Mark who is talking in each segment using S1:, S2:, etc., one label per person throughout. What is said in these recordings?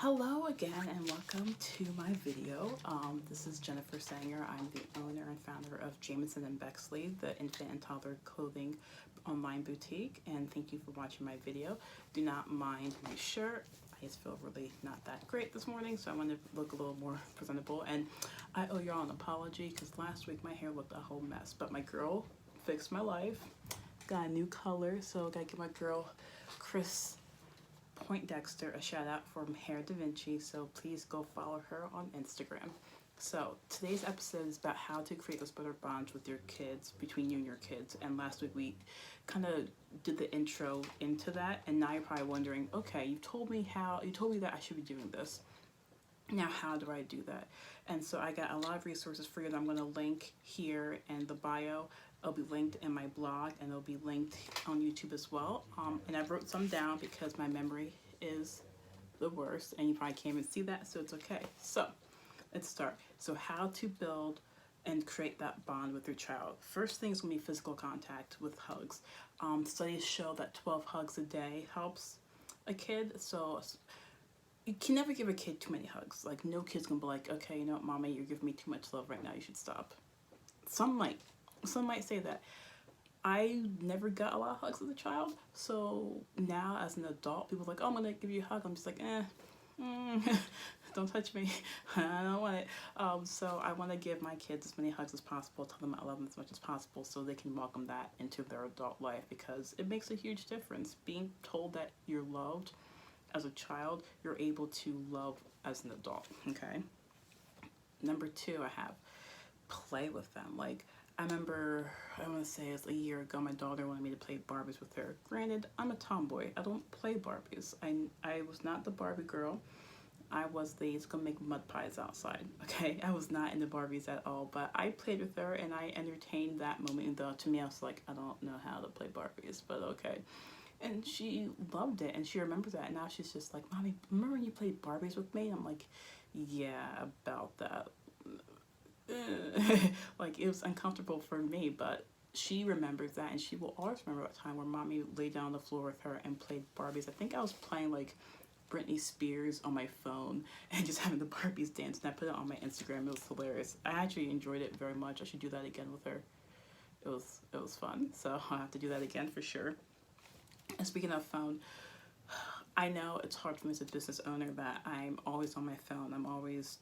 S1: Hello again and welcome to my video. This is Jennifer Sanger. I'm the owner and founder of Jamison and Bexley, the infant and toddler clothing online boutique, and thank you for watching my video. Do not mind my shirt. I just feel really not that great this morning, so I want to look a little more presentable, and I owe y'all an apology because last week my hair looked a whole mess, but my girl fixed my life. Got a new color, so gotta give my girl Chris Poindexter a shout out from Hair Da Vinci, so please go follow her on Instagram. So today's episode is about how to create those better bonds with your kids, between you and your kids. And last week we kind of did the intro into that, and now you're probably wondering, okay, you told me that I should be doing this. Now how do I do that? And so I got a lot of resources for you that I'm going to link here in the bio. It'll be linked in my blog, and it'll be linked on YouTube as well. And I wrote some down because my memory is the worst, and you probably can't even see that, so it's okay. So let's start. So how to build and create that bond with your child. First thing is going to be physical contact with hugs. Studies show that 12 hugs a day helps a kid. So you can never give a kid too many hugs. Like, no kid's gonna be like, okay, you know what, mommy, you're giving me too much love right now, you should stop. Some might say that. I never got a lot of hugs as a child, so now as an adult, people are like, oh, I'm gonna give you a hug. I'm just like, don't touch me. I don't want it. So I want to give my kids as many hugs as possible, tell them I love them as much as possible, so they can welcome that into their adult life, because it makes a huge difference. Being told that you're loved as a child, you're able to love as an adult. Okay. Number two, I have play with them. Like, I remember, I want to say it's a year ago, my daughter wanted me to play Barbies with her. Granted, I'm a tomboy. I don't play Barbies. I was not the Barbie girl. I was the gonna make mud pies outside. Okay, I was not into Barbies at all, but I played with her and I entertained that moment. Though to me, I was like, I don't know how to play Barbies, but okay. And she loved it, and she remembers that, and now she's just like, mommy, remember when you played Barbies with me? And I'm like, yeah, about that. Like, it was uncomfortable for me, but she remembers that, and she will always remember a time where mommy laid down on the floor with her and played Barbies. I think I was playing like Britney Spears on my phone and just having the Barbies dance, and I put it on my Instagram. It was hilarious. I actually enjoyed it very much. I should do that again with her. It was fun, so I'll have to do that again for sure. And speaking of phone, I know it's hard for me as a business owner that I'm always on my phone. I'm always,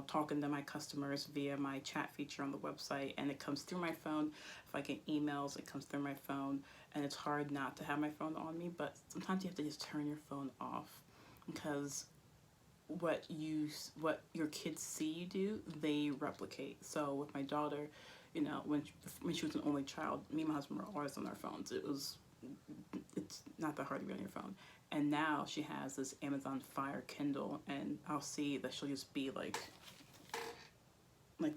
S1: talking to my customers via my chat feature on the website, and it comes through my phone. If I get emails, it comes through my phone, and it's hard not to have my phone on me, but sometimes you have to just turn your phone off, because what your kids see you do, they replicate. So with my daughter, when she was an only child, me and my husband were always on our phones. It's not that hard to be on your phone. And now she has this Amazon Fire Kindle, and I'll see that she'll just be like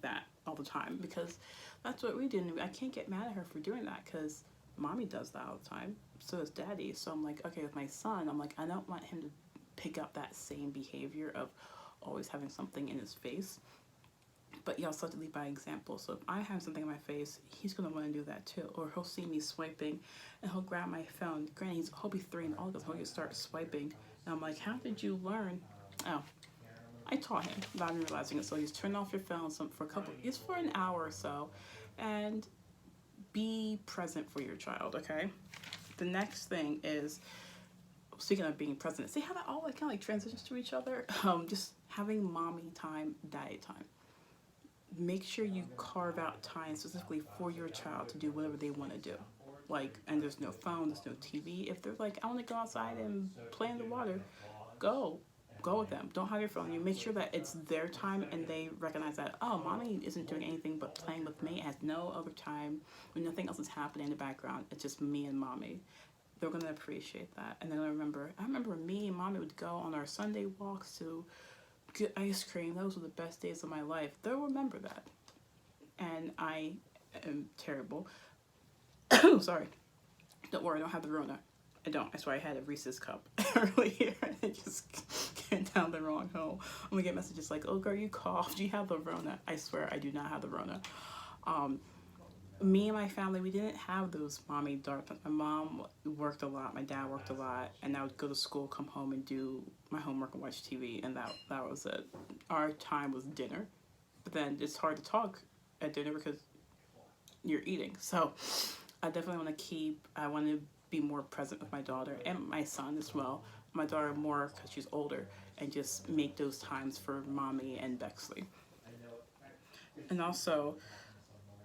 S1: that all the time, because that's what we do. I can't get mad at her for doing that, because mommy does that all the time. So does daddy. So I'm like, okay, with my son, I'm like, I don't want him to pick up that same behavior of always having something in his face. But you also have to lead by example. So if I have something in my face, he's going to want to do that too. Or he'll see me swiping and he'll grab my phone. Granted, he'll be 3 and all of us, he'll just start swiping. And I'm like, how did you learn? Oh, I taught him without even realizing it. So he's turn off your phone just for an hour or so, and be present for your child, okay? The next thing is, speaking of being present, see how that all kind of like transitions to each other? Just having mommy time, daddy time. Make sure you carve out time specifically for your child to do whatever they want to do. Like, and there's no phone, there's no TV. If they're like, I want to go outside and play in the water, go with them. Don't have your phone. You make sure that it's their time, and they recognize that, oh, mommy isn't doing anything but playing with me, has no other time, when nothing else is happening in the background. It's just me and mommy. They're going to appreciate that. And then I remember me and mommy would go on our Sunday walks to get ice cream. Those were the best days of my life. They'll remember that. And I am terrible. Sorry. Don't worry, I don't have the Rona. I don't. I swear I had a Reese's cup earlier, and it just came down the wrong hole. I'm gonna get messages like, oh girl, you coughed, you have the Rona. I swear I do not have the Rona. me and my family, we didn't have those mommy dark times. My mom worked a lot, my dad worked a lot, and I would go to school, come home, and do my homework and watch TV, and that was it. Our time was dinner, but then it's hard to talk at dinner because you're eating. So I definitely want to I want to be more present with my daughter and my son as well. My daughter more because she's older, and just make those times for mommy and Bexley. And also,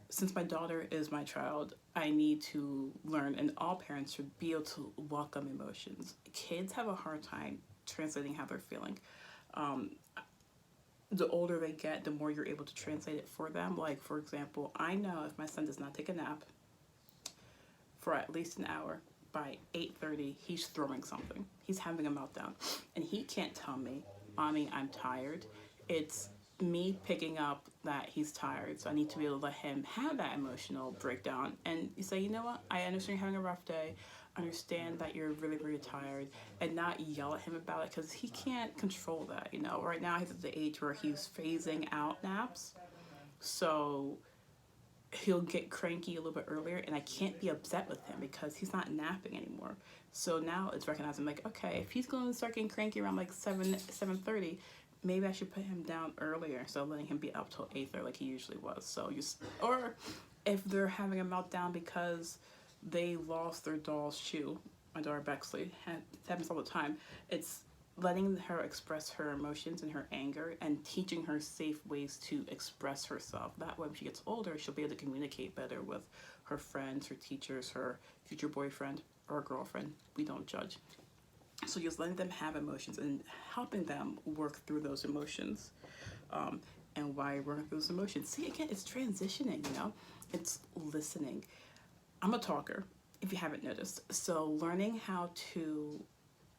S1: since my daughter is my child, I need to learn, and all parents should be able to welcome emotions. Kids have a hard time translating how they're feeling. Um, the older they get, the more you're able to translate it for them. Like, for example, I know if my son does not take a nap for at least an hour, by 8:30, he's throwing something. He's having a meltdown. And he can't tell me, Mommy, I'm tired. It's me picking up that he's tired. So I need to be able to let him have that emotional breakdown. And you say, you know what? I understand you're having a rough day. Understand that you're really, really tired. And not yell at him about it because he can't control that. You know, right now he's at the age where he's phasing out naps. So he'll get cranky a little bit earlier, and I can't be upset with him because he's not napping anymore. So now it's recognizing, like, okay, if he's going to start getting cranky around like 7:30, maybe I should put him down earlier instead of letting him be up till 8:30 like he usually was. So or if they're having a meltdown because they lost their doll's shoe, my daughter Bexley, it happens all the time. It's letting her express her emotions and her anger and teaching her safe ways to express herself. That way, when she gets older, she'll be able to communicate better with her friends, her teachers, her future boyfriend or girlfriend. We don't judge. So just letting them have emotions and helping them work through those emotions. And why work through those emotions? See, again, it's transitioning, you know? It's listening. I'm a talker, if you haven't noticed. So learning how to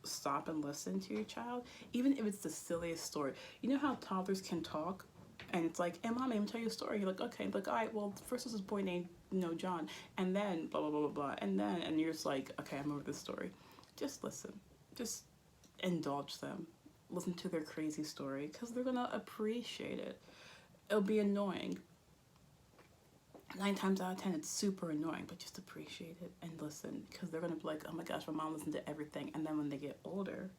S1: stop and listen to your child, even if it's the silliest story. You know how toddlers can talk, and it's like, "Hey, mommy, I'm gonna tell you a story." You're like, "Okay," like, "All right, well, first was this boy named, John, and then blah blah blah blah blah, and you're just like, okay, I'm over this story." Just listen, just indulge them, listen to their crazy story, because they're gonna appreciate it. It'll be annoying. 9 times out of 10, it's super annoying, but just appreciate it and listen, because they're gonna be like, "Oh my gosh, my mom listened to everything." And then when they get older,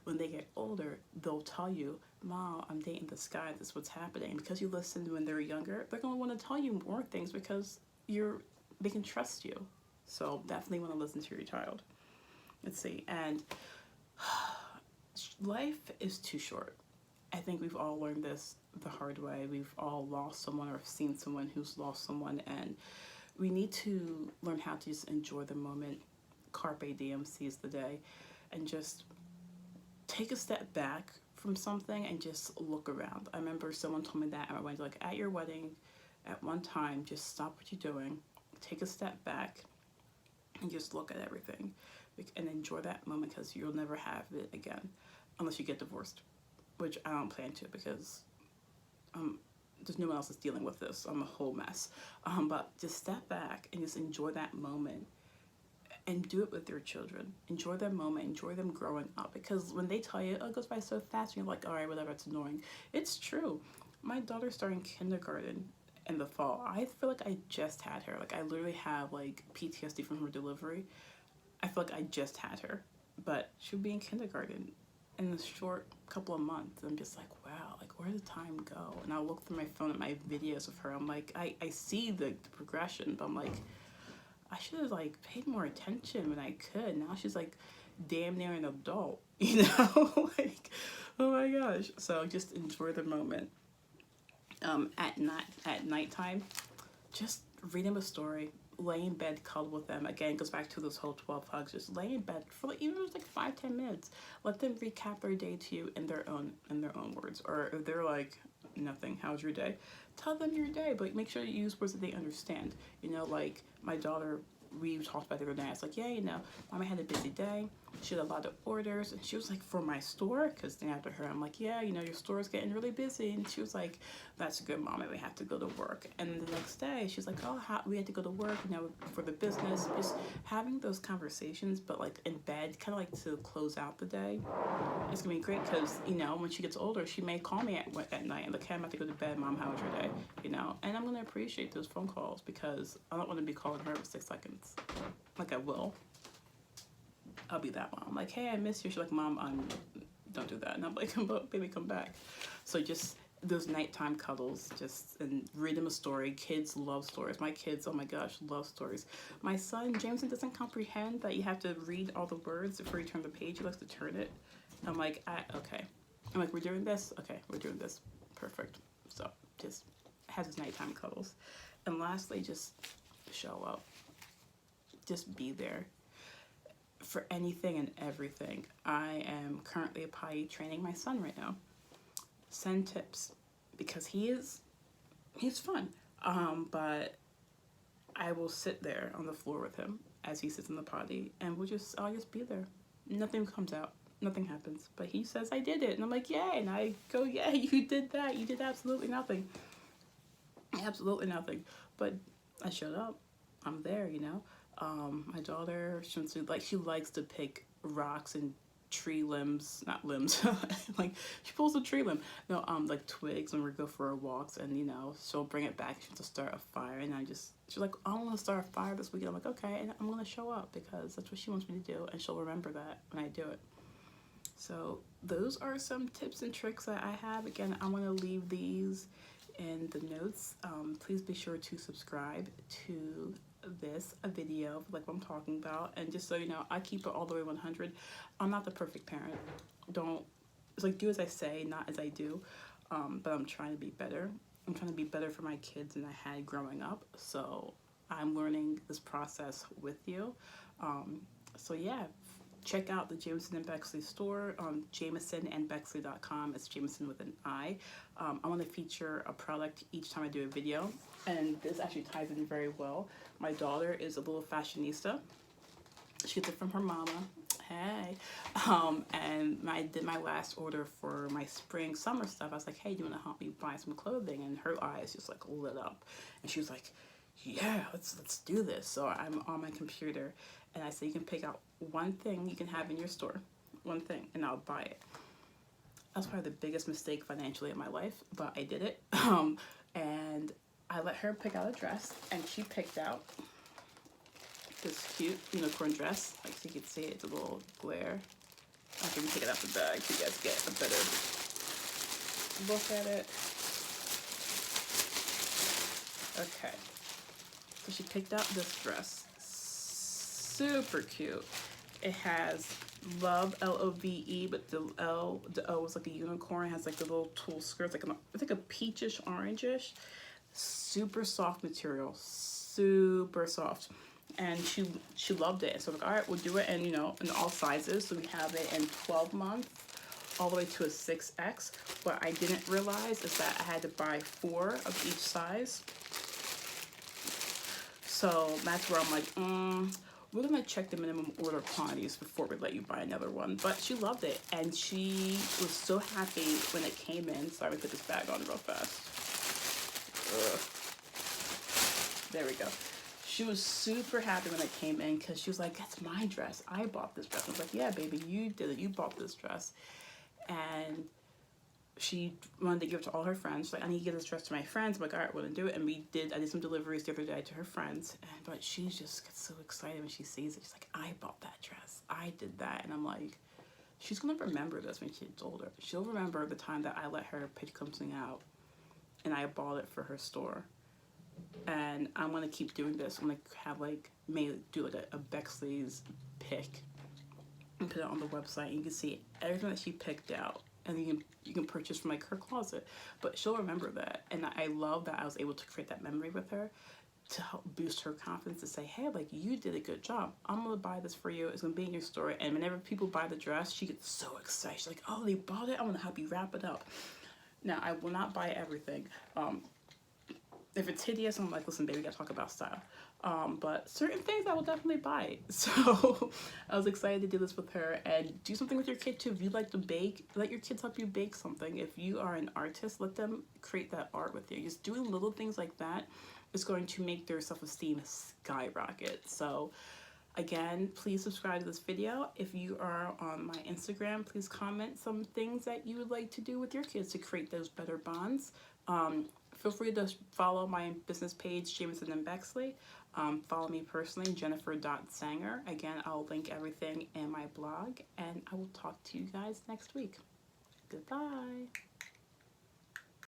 S1: when they get older, they'll tell you, "Mom, I'm dating this guy. This is what's happening." And because you listened when they're younger, they're gonna want to tell you more things because they can trust you. So definitely want to listen to your child. Let's see, and life is too short. I think we've all learned this the hard way. We've all lost someone or seen someone who's lost someone, and we need to learn how to just enjoy the moment. Carpe diem, seize the day, and just take a step back from something and just look around. I remember someone told me that at my wedding, like, at your wedding, at one time, just stop what you're doing, take a step back, and just look at everything and enjoy that moment, because you'll never have it again unless you get divorced, which I don't plan to, because there's no one else that's dealing with this. I'm a whole mess. But just step back and just enjoy that moment and do it with your children. Enjoy their moment, enjoy them growing up, because when they tell you, "Oh, it goes by so fast," and you're like, "All right, whatever, it's annoying." It's true. My daughter's starting kindergarten in the fall. I feel like I just had her. Like, I literally have like PTSD from her delivery. I feel like I just had her, but she'll be in kindergarten in a short couple of months. I'm just like, wow, like, where did time go? And I'll look through my phone at my videos of her. I'm like, I see the progression, but I'm like, I should have like paid more attention when I could. Now she's like damn near an adult, you know? Like, oh my gosh. So just enjoy the moment. At nighttime, just read them a story, lay in bed, cuddle with them. Again, it goes back to this whole 12 hugs. Just lay in bed for like, even if it's like 5-10 minutes. Let them recap their day to you in their own words. Or if they're like, "Nothing, how's your day?" Tell them your day, but make sure you use words that they understand. You know, like my daughter we talked about the other day. I was like, yeah, you know, Mama had a busy day. She had a lot of orders. And she was like, for my store? Because then after her, I'm like, yeah, you know, your store's getting really busy. And she was like, that's good, Mama. We have to go to work. And the next day, she's like, oh, we had to go to work, you know, for the business. Just having those conversations, but like in bed, kind of like to close out the day. It's going to be great because, you know, when she gets older, she may call me at night and like, hey, I'm about to go to bed, Mom, how was your day? You know, and I'm going to appreciate those phone calls because I don't want to be calling her every 6 seconds. Like I will. I'll be that mom. Like, hey, I miss you. She's like, Mom, don't do that. And I'm like, baby, come back. So just those nighttime cuddles, just, and read them a story. Kids love stories. My kids, oh my gosh, love stories. My son, Jameson, doesn't comprehend that you have to read all the words before you turn the page. He likes to turn it. I'm like, okay. I'm like, we're doing this? Okay, we're doing this. Perfect. So just has his nighttime cuddles. And lastly, just show up. Just be there. For anything and everything. I am currently a potty training my son right now. Send tips because he's fun. But I will sit there on the floor with him as he sits in the potty, and I'll just be there. Nothing comes out. Nothing happens. But he says I did it, and I'm like, yay! And I go, yeah, you did that. You did absolutely nothing. Absolutely nothing. But I showed up. I'm there, you know. My daughter, she likes to pick rocks and tree limbs, not limbs, like she pulls a tree limb, no, like twigs when we go for our walks, and you know, she'll bring it back. She wants to start a fire, and she's like, I want to start a fire this weekend. I'm like, okay, and I'm gonna show up because that's what she wants me to do, and she'll remember that when I do it. So those are some tips and tricks that I have. Again, I want to leave these in the notes. Please be sure to subscribe to this video, like what I'm talking about. And just so you know, I keep it all the way 100. I'm not the perfect parent. It's like, do as I say, not as I do. But I'm trying to be better. I'm trying to be better for my kids than I had growing up. So I'm learning this process with you. So yeah, check out the Jameson and Bexley store on jamesonandbexley.com. It's Jameson with an I. I want to feature a product each time I do a video, and this actually ties in very well. My daughter is a little fashionista. She gets it from her mama. Hey. And I did my last order for my spring summer stuff. I was like, hey, do you want to help me buy some clothing? And her eyes just like lit up, and she was like, yeah, let's do this. So I'm on my computer, and I say, you can pick out one thing you can have in your store, one thing, and I'll buy it. That's probably the biggest mistake financially in my life, but I did it. And I let her pick out a dress, and she picked out this cute unicorn dress. Like, so you can see it's a little glare. I can take it out the bag so you guys get a better look at it. Okay. So she picked out this dress. Super cute. It has love, Love, but the O is like a unicorn. It has like the little tulle skirts, it's like a peachish, orangish. Super soft material, super soft. And she loved it. So I'm like, all right, we'll do it. And you know, in all sizes. So we have it in 12 months all the way to a 6X. What I didn't realize is that I had to buy 4 of each size. So that's where I'm like, we're gonna check the minimum order quantities before we let you buy another one. But she loved it, and she was so happy when it came in. Sorry, let me put this bag on real fast. Ugh. There we go. She was super happy when it came in because she was like, that's my dress. I bought this dress. I was like, yeah, baby, you did it. You bought this dress. And she wanted to give it to all her friends. She's like, I need to give this dress to my friends. I'm like, all right, we're gonna do it. And I did some deliveries the other day to her friends. But she just gets so excited when she sees it. She's like, I bought that dress. I did that. And I'm like, she's gonna remember this when she's older. She'll remember the time that I let her pick something out and I bought it for her store. And I'm gonna keep doing this. I'm gonna have maybe do like a Bexley's pick and put it on the website. And you can see everything that she picked out. And you can purchase from her closet, but she'll remember that. And I love that I was able to create that memory with her to help boost her confidence to say, hey, like, you did a good job. I'm gonna buy this for you. It's gonna be in your store. And whenever people buy the dress, she gets so excited. She's like, oh, they bought it. I'm gonna help you wrap it up. Now, I will not buy everything. If it's hideous, I'm like, listen, baby, we gotta talk about style. But certain things I will definitely buy. So I was excited to do this with her and do something with your kid too. If you like to bake, let your kids help you bake something. If you are an artist, let them create that art with you. Just doing little things like that is going to make their self-esteem skyrocket. So again, please subscribe to this video. If you are on my Instagram, please comment some things that you would like to do with your kids to create those better bonds. Feel free to follow my business page, Jamison and Bexley. Follow me personally, Jennifer.Sanger. Again, I'll link everything in my blog, and I will talk to you guys next week. Goodbye.